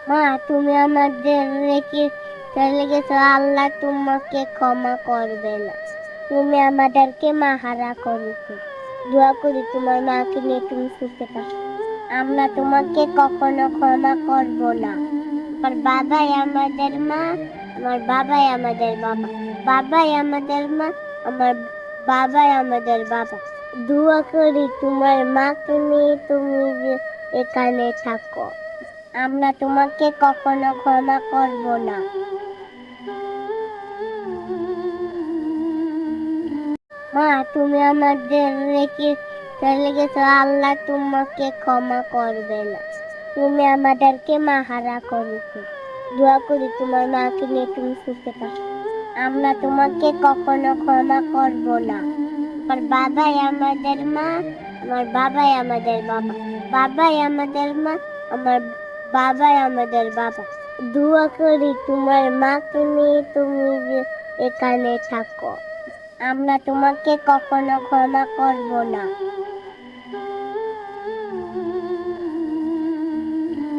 মা, তুমি আমাদের রেখে চলে গেছো, আল্লাহ তোমাকে ক্ষমা করবে না। তুমি আমাদেরকে মাহারা করেছো। দোয়া করি তোমার মাকে নিয়ে তুমি সুস্থ থাকো। আমরা তোমাকে কখনো ক্ষমা করব না। আমার বাবাই আমাদের মা, আমার বাবাই আমাদের বাবা, বাবাই আমাদের মা, আমার বাবাই আমাদের বাবা। দোয়া করি তোমার মাকে নিয়ে তুমি যে এখানে থাকো। আমরা তোমাকে কখনো ক্ষমা করব না। মা, তুমি আমাদের রেখে চলে গেছো, আল্লাহ তোমাকে ক্ষমা করবে না। তুমি আমাদেরকে মাহারা করেছো। দোয়া করি তোমার মাকে নিয়ে তুমি সুস্থ থাকো। আমরা তোমাকে কখনো ক্ষমা করব না। আমার বাবাই আমাদের মা, আমার বাবাই আমাদের বাবা, বাবাই আমাদের মা, আমার বাবাই আমাদের বাবা। দোয়া করি তোমার মাকে নিয়ে তুমি যে এখানে থাকো। আমরা তোমাকে কখনো ক্ষমা করব না।